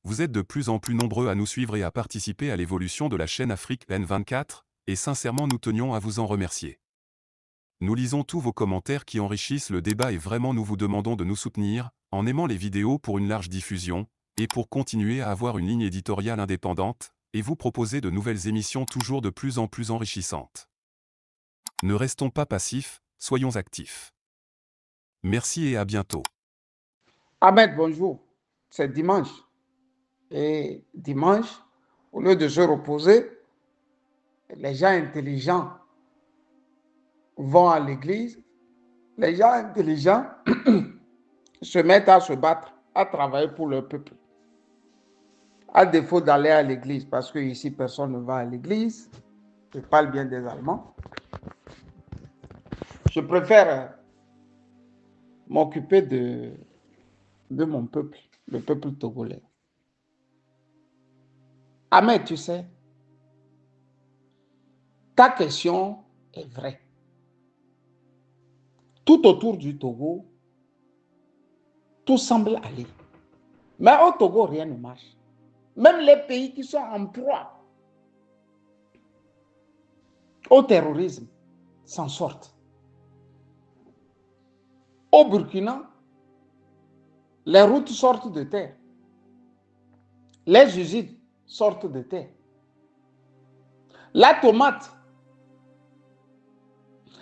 Vous êtes de plus en plus nombreux à nous suivre et à participer à l'évolution de la chaîne Afrique N24, et sincèrement nous tenions à vous en remercier. Nous lisons tous vos commentaires qui enrichissent le débat et vraiment nous vous demandons de nous soutenir, en aimant les vidéos pour une large diffusion, et pour continuer à avoir une ligne éditoriale indépendante, et vous proposer de nouvelles émissions toujours de plus en plus enrichissantes. Ne restons pas passifs, soyons actifs. Merci et à bientôt. Ahmed, bonjour. C'est dimanche. Et dimanche, au lieu de se reposer, les gens intelligents vont à l'église. Les gens intelligents se mettent à se battre, à travailler pour leur peuple. À défaut d'aller à l'église, parce que ici, personne ne va à l'église. Je parle bien des Allemands. Je préfère m'occuper de mon peuple, le peuple togolais. Ahmed, tu sais, ta question est vraie. Tout autour du Togo, tout semble aller. Mais au Togo, rien ne marche. Même les pays qui sont en proie au terrorisme s'en sortent. Au Burkina, les routes sortent de terre. Les usines sortent de terre. La tomate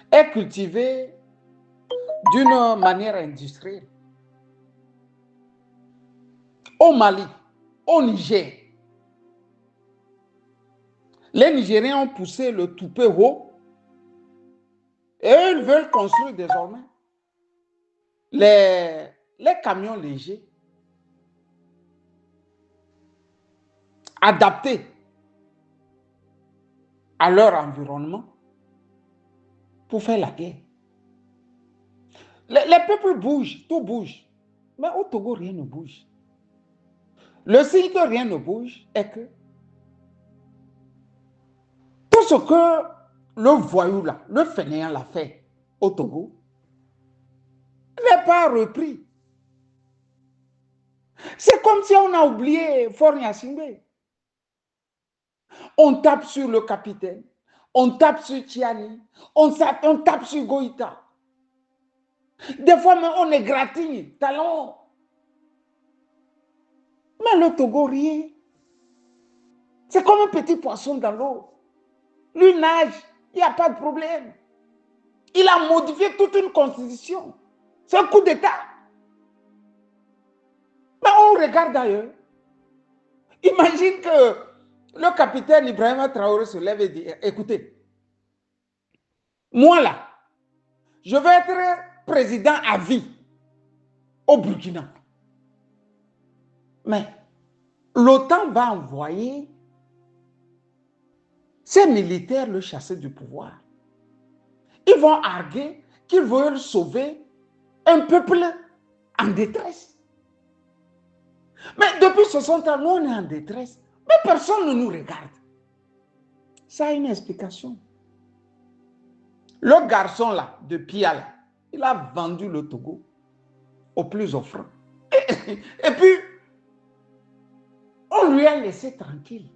est cultivée d'une manière industrielle. Au Mali, au Niger, les Nigériens ont poussé le toupet haut et eux, ils veulent construire désormais les camions légers adaptés à leur environnement pour faire la guerre. Les peuples bougent, tout bouge. Mais au Togo, rien ne bouge. Le signe que rien ne bouge est que tout ce que le voyou là, le fainéant l'a fait au Togo, n'est pas repris. C'est comme si on a oublié Faure Gnassingbé. On tape sur le capitaine, on tape sur Tiani, on tape sur Goïta. Des fois, même on égratigne, talon. Mais le Togo, rien. C'est comme un petit poisson dans l'eau. Lui nage, il n'y a pas de problème. Il a modifié toute une constitution. C'est un coup d'État. Mais on regarde ailleurs. Imagine que le capitaine Ibrahima Traoré se lève et dit, écoutez, moi là, je vais être président à vie au Burkina. Mais l'OTAN va envoyer ces militaires le chasser du pouvoir. Ils vont arguer qu'ils veulent sauver un peuple en détresse. Mais depuis 60 ans, nous on est en détresse. Mais personne ne nous regarde. Ça a une explication. Le garçon là, de Piala, il a vendu le Togo au plus offrant. Et puis, on lui a laissé tranquille.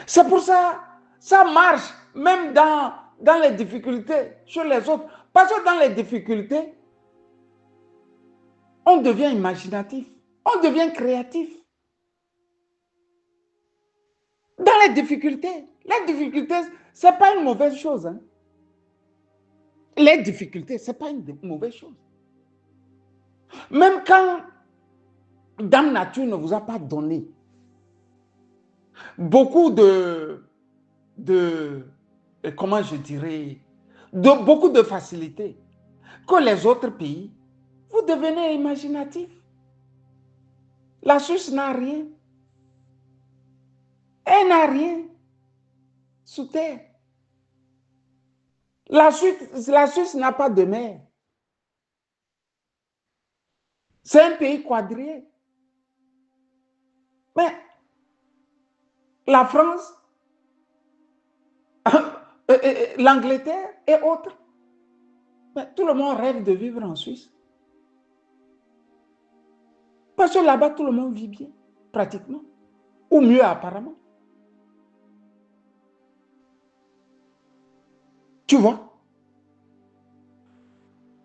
C'est pour ça, ça marche même dans les difficultés chez les autres. Parce que dans les difficultés, on devient imaginatif, on devient créatif. Dans les difficultés, ce n'est pas une mauvaise chose. Hein. Les difficultés, ce n'est pas une mauvaise chose. Même quand Dame Nature ne vous a pas donné beaucoup comment je dirais, beaucoup de facilité que les autres pays, vous devenez imaginatif. La Suisse n'a rien. Elle n'a rien sous terre. La Suisse n'a pas de mer. C'est un pays quadrillé. Mais la France, l'Angleterre et autres, mais tout le monde rêve de vivre en Suisse. Parce que là-bas, tout le monde vit bien, pratiquement. Ou mieux apparemment. Tu vois?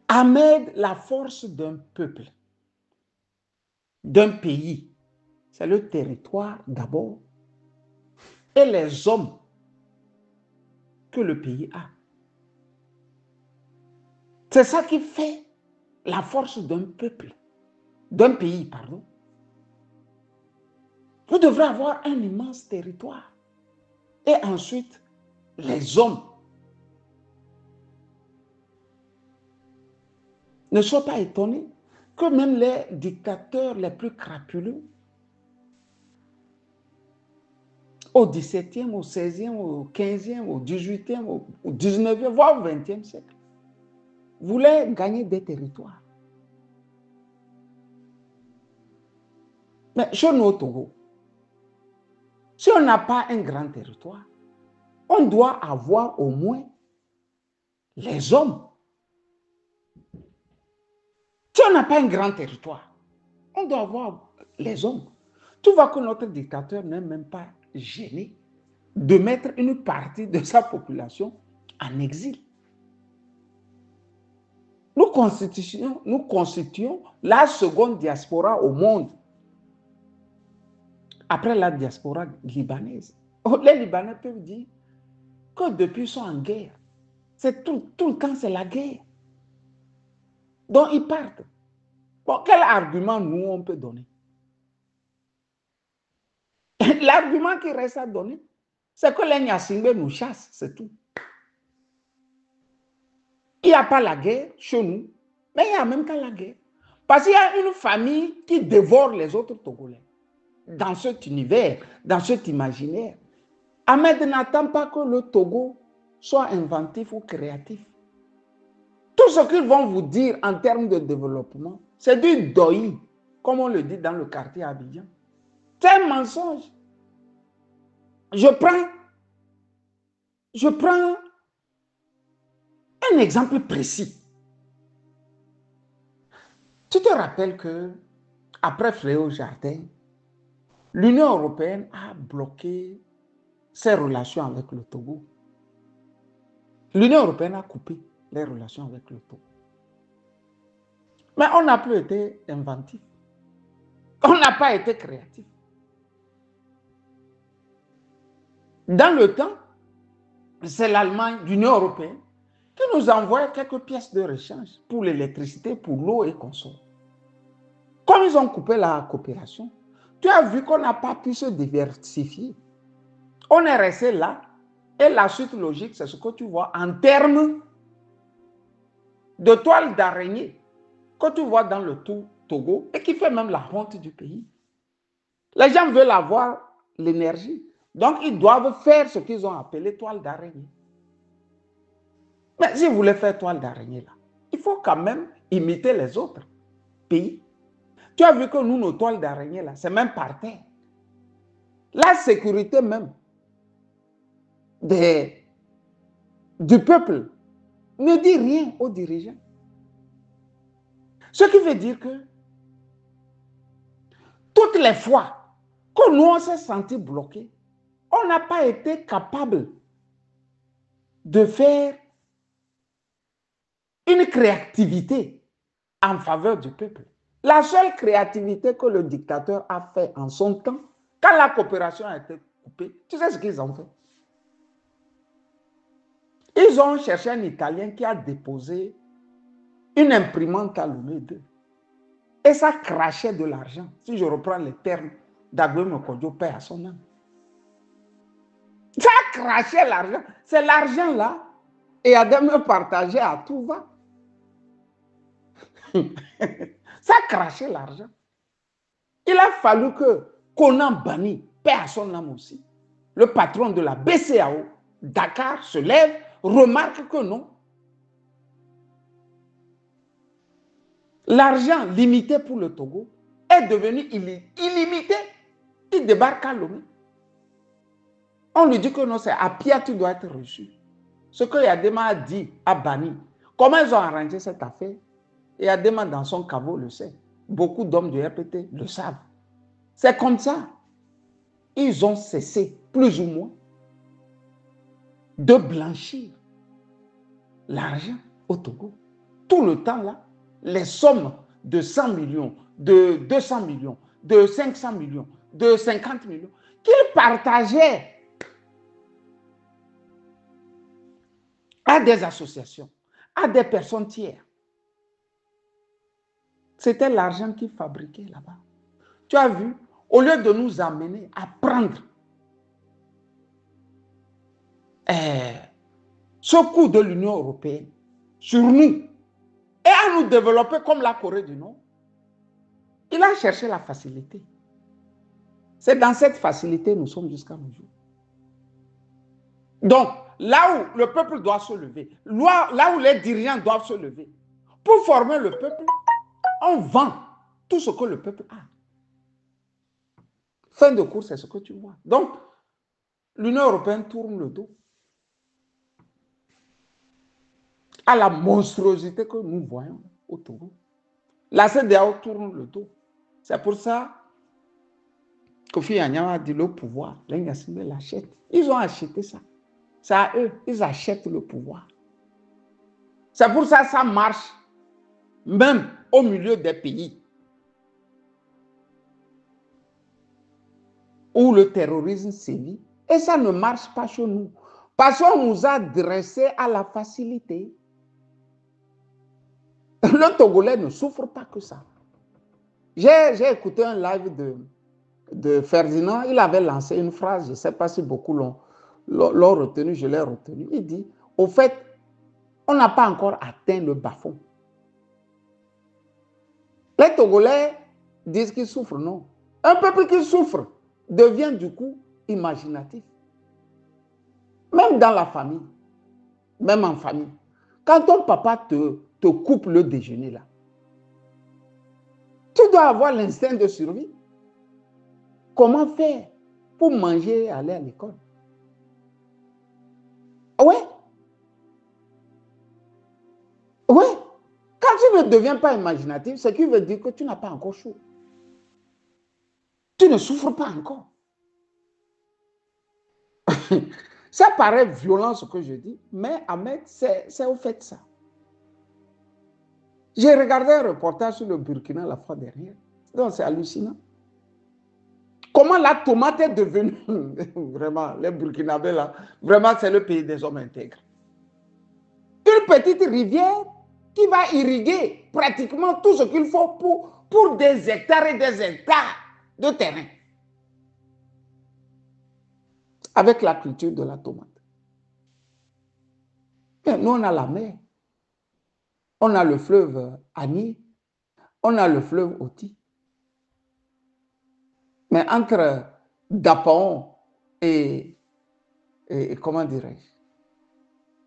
Ahmed, la force d'un peuple, d'un pays, c'est le territoire d'abord et les hommes que le pays a. C'est ça qui fait la force d'un peuple, d'un pays, pardon. Vous devrez avoir un immense territoire. Et ensuite, les hommes. Ne sois pas étonné que même les dictateurs les plus crapuleux, au XVIIe, au XVIe, au XVe, au XVIIIe, au XIXe, voire au XXe siècle, voulaient gagner des territoires. Mais chez nous au Togo, si on n'a pas un grand territoire, on doit avoir au moins les hommes. Si on n'a pas un grand territoire, on doit avoir les hommes. Tu vois que notre dictateur n'est même pas gêné de mettre une partie de sa population en exil. Nous constituons la seconde diaspora au monde, après la diaspora libanaise. Les Libanais peuvent dire que depuis ils sont en guerre. C'est tout le temps, c'est la guerre. Donc ils partent. Bon, quel argument nous on peut donner? L'argument qui reste à donner, c'est que les Nyasingbe nous chassent, c'est tout. Il n'y a pas la guerre chez nous, mais il y a même pas la guerre. Parce qu'il y a une famille qui dévore les autres Togolais. Dans cet univers, dans cet imaginaire. Ahmed n'attend pas que le Togo soit inventif ou créatif. Tout ce qu'ils vont vous dire en termes de développement, c'est du doi, comme on le dit dans le quartier Abidjan. C'est un mensonge. Je prends un exemple précis. Tu te rappelles que après Fléau Jardin, l'Union européenne a bloqué ses relations avec le Togo. L'Union européenne a coupé les relations avec le Togo. Mais on n'a plus été inventif. On n'a pas été créatif. Dans le temps, c'est l'Allemagne, l'Union européenne, qui nous envoie quelques pièces de rechange pour l'électricité, pour l'eau et consorts. Comme ils ont coupé la coopération, tu as vu qu'on n'a pas pu se diversifier. On est resté là, et la suite logique, c'est ce que tu vois en termes de toile d'araignée que tu vois dans le Togo et qui fait même la honte du pays. Les gens veulent avoir l'énergie, donc ils doivent faire ce qu'ils ont appelé toile d'araignée. Mais si vous voulez faire toile d'araignée là, il faut quand même imiter les autres pays. Tu as vu que nous, nos toiles d'araignée là, c'est même par terre. La sécurité même du peuple ne dit rien aux dirigeants. Ce qui veut dire que toutes les fois que nous on s'est senti bloqués, on n'a pas été capable de faire une créativité en faveur du peuple. La seule créativité que le dictateur a fait en son temps, quand la coopération a été coupée, tu sais ce qu'ils ont fait? Ils ont cherché un Italien qui a déposé une imprimante à Lomé 2. Et ça crachait de l'argent. Si je reprends les termes d'Aguemo Kodjo, paix à son âme. Ça crachait l'argent. C'est l'argent là. Et Adam me partageait à tout va. Ça crachait l'argent. Il a fallu que Conan Bani, paix à son âme aussi, le patron de la BCAO, Dakar, se lève, remarque que non. L'argent limité pour le Togo est devenu illimité. Il débarque à Lomé. On lui dit que non, c'est à Pia, tu dois être reçu. Ce que Yadema a dit à Bani, comment ils ont arrangé cette affaire, Yadema dans son caveau le sait. Beaucoup d'hommes du RPT le savent. C'est comme ça. Ils ont cessé, plus ou moins, de blanchir l'argent au Togo. Tout le temps là, les sommes de 100 millions, de 200 millions, de 500 millions, de 50 millions, qu'ils partageaient à des associations, à des personnes tiers. C'était l'argent qu'ils fabriquaient là-bas. Tu as vu, au lieu de nous amener à prendre ce coût de l'Union européenne sur nous et à nous développer comme la Corée du Nord, il a cherché la facilité. C'est dans cette facilité que nous sommes jusqu'à nos jours. Donc, là où le peuple doit se lever, là où les dirigeants doivent se lever, pour former le peuple, on vend tout ce que le peuple a. Fin de course, c'est ce que tu vois. Donc, l'Union européenne tourne le dos à la monstruosité que nous voyons au Togo. La CEDEAO tourne le dos. C'est pour ça que Kofi Annan a dit le pouvoir, les Nyasimbe l'achètent. Ils ont acheté ça. C'est à eux, ils achètent le pouvoir. C'est pour ça que ça marche, même au milieu des pays où le terrorisme sévit. Et ça ne marche pas chez nous. Parce qu'on nous a dressés à la facilité. Le Togolais ne souffre pas que ça. J'ai écouté un live de Ferdinand. Il avait lancé une phrase, je ne sais pas si beaucoup l'ont retenu, je l'ai retenu. Il dit, au fait, on n'a pas encore atteint le bas-fond. Les Togolais disent qu'ils souffrent, non. Un peuple qui souffre devient du coup imaginatif. Même dans la famille, même en famille. Quand ton papa te coupe le déjeuner là, tu dois avoir l'instinct de survie. Comment faire pour manger et aller à l'école? Oui. Oui. Quand tu ne deviens pas imaginatif, ce qui veut dire que tu n'as pas encore chaud. Tu ne souffres pas encore. Ça paraît violent ce que je dis, mais Ahmed, c'est au fait ça. J'ai regardé un reportage sur le Burkina la fois dernière. Donc c'est hallucinant. Comment la tomate est devenue, vraiment, les Burkinabés là, vraiment c'est le pays des hommes intègres. Une petite rivière qui va irriguer pratiquement tout ce qu'il faut pour des hectares et des hectares de terrain. Avec la culture de la tomate. Et nous, on a la mer. On a le fleuve Ani. On a le fleuve Oti. Mais entre Dapon et comment dirais-je,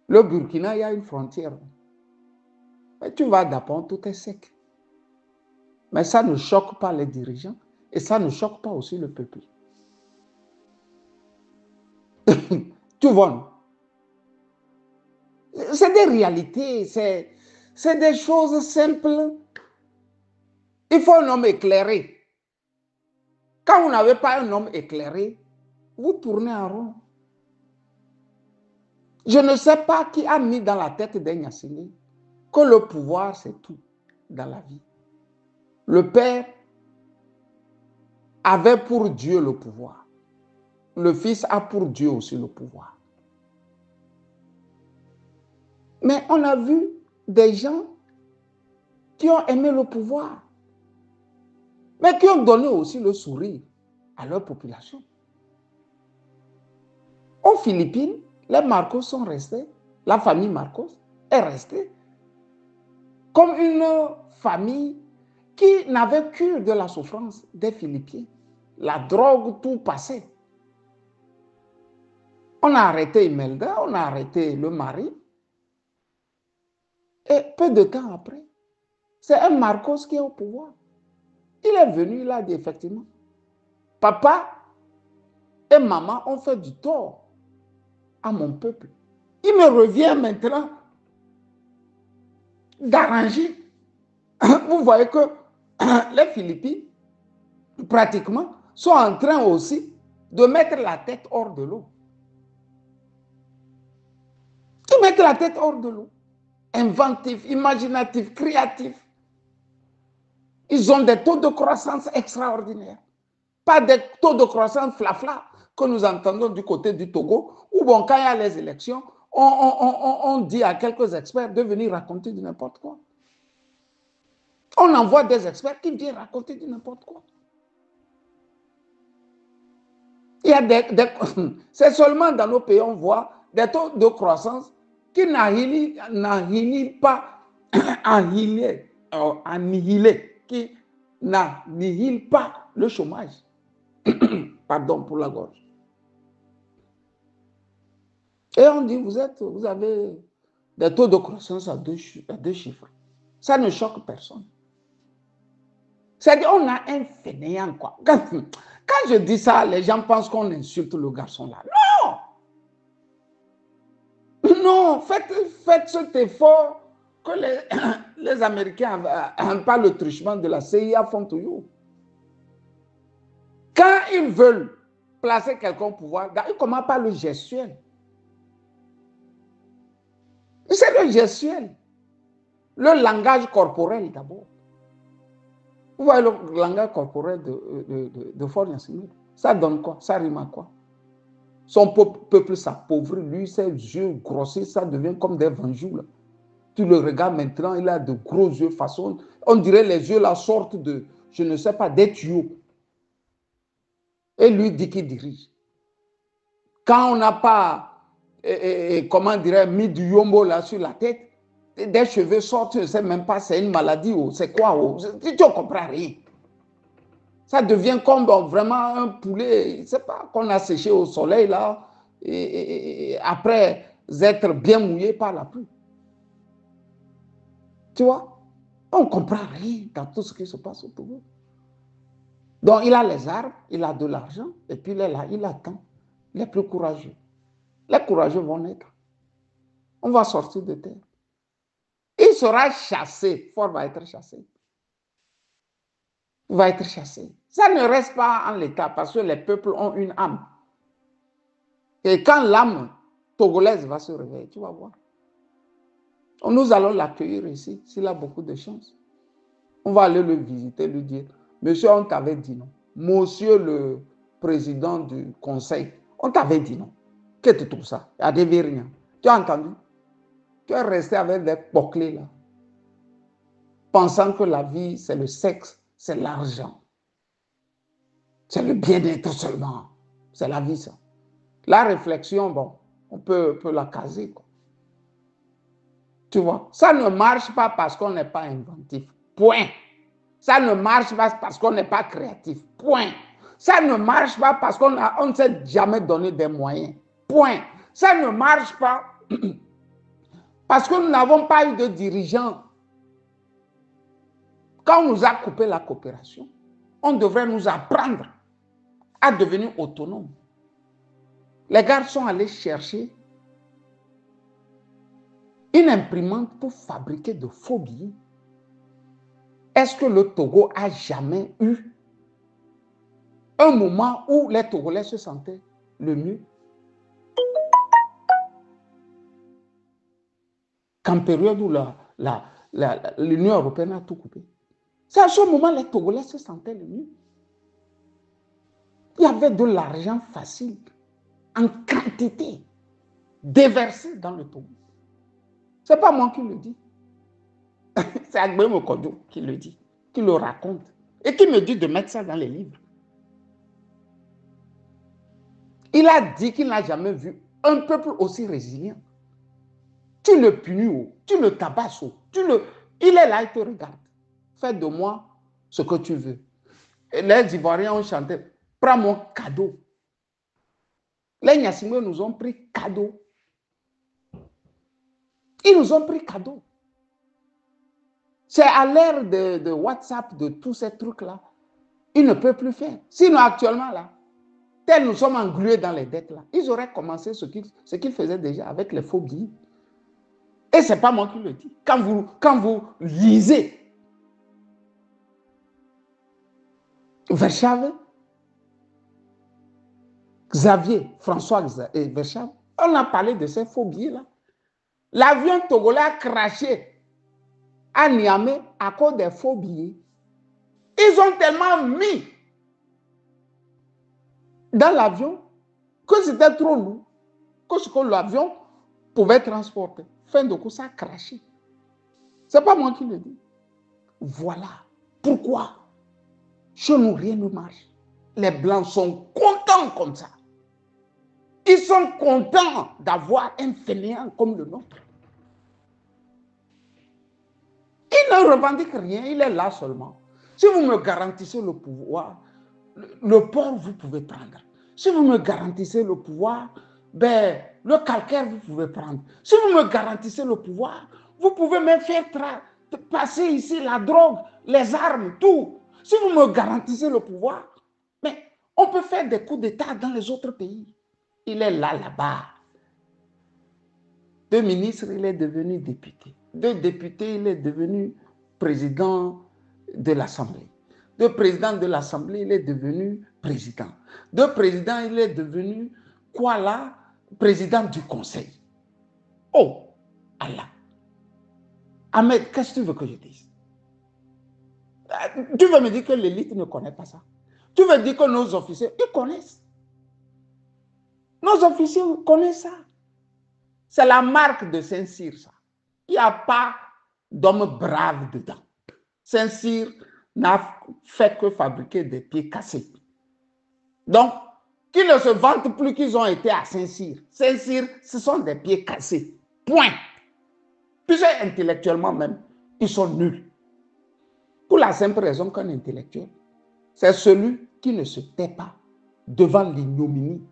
le Burkina, il y a une frontière. Mais tu vas à Dapon, tout est sec. Mais ça ne choque pas les dirigeants et ça ne choque pas aussi le peuple. Tu vois, c'est des réalités, c'est des choses simples. Il faut un homme éclairé. Quand vous n'avez pas un homme éclairé, vous tournez en rond. Je ne sais pas qui a mis dans la tête des Nyassingé que le pouvoir, c'est tout dans la vie. Le Père avait pour Dieu le pouvoir. Le Fils a pour Dieu aussi le pouvoir. Mais on a vu des gens qui ont aimé le pouvoir, mais qui ont donné aussi le sourire à leur population. Aux Philippines, les Marcos sont restés, la famille Marcos est restée comme une famille qui n'avait cure de la souffrance des Philippiens. La drogue, tout passait. On a arrêté Imelda, on a arrêté le mari. Et peu de temps après, c'est un Marcos qui est au pouvoir. Il est venu, il a dit effectivement, papa et maman ont fait du tort à mon peuple. Il me revient maintenant d'arranger. Vous voyez que les Philippines, pratiquement, sont en train aussi de mettre la tête hors de l'eau. Ils mettent la tête hors de l'eau. Inventifs, imaginatifs, créatifs. Ils ont des taux de croissance extraordinaires. Pas des taux de croissance flafla que nous entendons du côté du Togo, où bon, quand il y a les élections, on dit à quelques experts de venir raconter du n'importe quoi. On envoie des experts qui viennent raconter du n'importe quoi. Il y a c'est seulement dans nos pays on voit des taux de croissance qui n'annihilent pas, qui n'annihilent pas le chômage. Pardon pour la gorge. Et on dit, vous avez des taux de croissance à deux chiffres. Ça ne choque personne. C'est-à-dire, on a un fainéant, quoi. Quand je dis ça, les gens pensent qu'on insulte le garçon là. Non! Non, faites cet effort que les Américains, par le truchement de la CIA, font toujours. Quand ils veulent placer quelqu'un au pouvoir, ils commencent par le gestuel. C'est le gestuel. Le langage corporel d'abord. Vous voyez le langage corporel de Faure Gnassingbé. Ça donne quoi? Ça rime à quoi? Son peuple s'appauvrit, lui, ses yeux grossissent, ça devient comme des venjous. Là. Tu le regardes maintenant, il a de gros yeux, façon. On dirait les yeux là sortent de, je ne sais pas, des tuyaux. Et lui dit qu'il dirige. Quand on n'a pas, comment dirais, mis du yombo là sur la tête, des cheveux sortent, je ne sais même pas, c'est une maladie ou c'est quoi. Tu ne comprends rien. Ça devient comme vraiment un poulet, c'est pas qu'on a séché au soleil là, et après être bien mouillé par la pluie. Tu vois, on ne comprend rien dans tout ce qui se passe autour. Donc il a les armes, il a de l'argent, et puis il est là, il attend les plus courageux. Les courageux vont naître. On va sortir de terre. Il sera chassé, Faure va être chassé. Il va être chassé. Ça ne reste pas en l'état parce que les peuples ont une âme. Et quand l'âme togolaise va se réveiller, tu vas voir. Nous allons l'accueillir ici, s'il a beaucoup de chance. On va aller le visiter, lui dire, monsieur, on t'avait dit non. Monsieur le président du conseil, on t'avait dit non. Qu'est-ce que tu trouves ça? Il y a des rien. Tu as entendu? Tu es resté avec des poclés là, pensant que la vie, c'est le sexe, c'est l'argent. C'est le bien-être seulement. C'est la vie, ça. La réflexion, bon, on peut la caser, quoi. Tu vois, ça ne marche pas parce qu'on n'est pas inventif. Point. Ça ne marche pas parce qu'on n'est pas créatif. Point. Ça ne marche pas parce qu'on ne s'est jamais donné des moyens. Point. Ça ne marche pas parce que nous n'avons pas eu de dirigeants. Quand on nous a coupé la coopération, on devrait nous apprendre à devenir autonomes. Les gars sont allés chercher une imprimante pour fabriquer de faux billets. Est-ce que le Togo a jamais eu un moment où les Togolais se sentaient le mieux? Qu'en période où l'Union européenne a tout coupé. C'est à ce moment que les Togolais se sentaient le mieux. Il y avait de l'argent facile, en quantité, déversé dans le Togo. Ce n'est pas moi qui le dis. C'est Agbé Mokodo qui le dit, qui le raconte, et qui me dit de mettre ça dans les livres. Il a dit qu'il n'a jamais vu un peuple aussi résilient. Tu le punis, tu le tabasses, il est là, il te regarde. Fais de moi ce que tu veux. Et les Ivoiriens ont chanté, prends mon cadeau. Les Gnassingbé nous ont pris cadeau. Ils nous ont pris cadeau. C'est à l'ère de WhatsApp, de tous ces trucs-là. Ils ne peuvent plus faire. Sinon, actuellement, là, tels nous sommes englués dans les dettes, là, ils auraient commencé ce qu'ils faisaient déjà avec les faux billets. Et ce n'est pas moi qui le dis. Quand vous lisez, Verschave, Xavier, François Verschave, on a parlé de ces faux billets-là. L'avion togolais a craché à Niamey à cause des faux billets. Ils ont tellement mis dans l'avion que c'était trop lourd, que ce que l'avion pouvait transporter. Fin de coup, ça a craché. Ce n'est pas moi qui le dis. Voilà pourquoi chez nous, rien ne marche. Les Blancs sont contents comme ça. Ils sont contents d'avoir un fainéant comme le nôtre. Il ne revendique rien, il est là seulement. Si vous me garantissez le pouvoir, le port, vous pouvez prendre. Si vous me garantissez le pouvoir, ben, le calcaire, vous pouvez prendre. Si vous me garantissez le pouvoir, vous pouvez même faire passer ici la drogue, les armes, tout. Si vous me garantissez le pouvoir, mais on peut faire des coups d'État dans les autres pays. Il est là, là-bas. De ministre, il est devenu député. De député, il est devenu président de l'Assemblée. De président de l'Assemblée, il est devenu président. De président, il est devenu quoi là? Président du Conseil. Oh, Allah. Ahmed, qu'est-ce que tu veux que je dise? Tu veux me dire que l'élite ne connaît pas ça? Tu veux dire que nos officiers, ils connaissent. Nos officiers connaissent ça. C'est la marque de Saint-Cyr, ça. Il n'y a pas d'homme brave dedans. Saint-Cyr n'a fait que fabriquer des pieds cassés. Donc, qu'ils ne se vantent plus qu'ils ont été à Saint-Cyr. Saint-Cyr, ce sont des pieds cassés. Point. Puisque intellectuellement même, ils sont nuls. Pour la simple raison qu'un intellectuel, c'est celui qui ne se tait pas devant l'ignominie.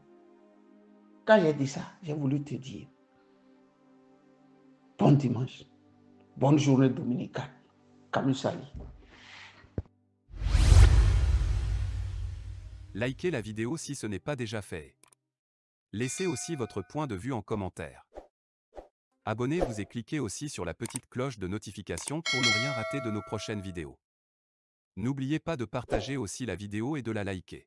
Quand j'ai dit ça, j'ai voulu te dire, bon dimanche, bonne journée dominicale. Camus Sali. Likez la vidéo si ce n'est pas déjà fait. Laissez aussi votre point de vue en commentaire. Abonnez-vous et cliquez aussi sur la petite cloche de notification pour ne rien rater de nos prochaines vidéos. N'oubliez pas de partager aussi la vidéo et de la liker.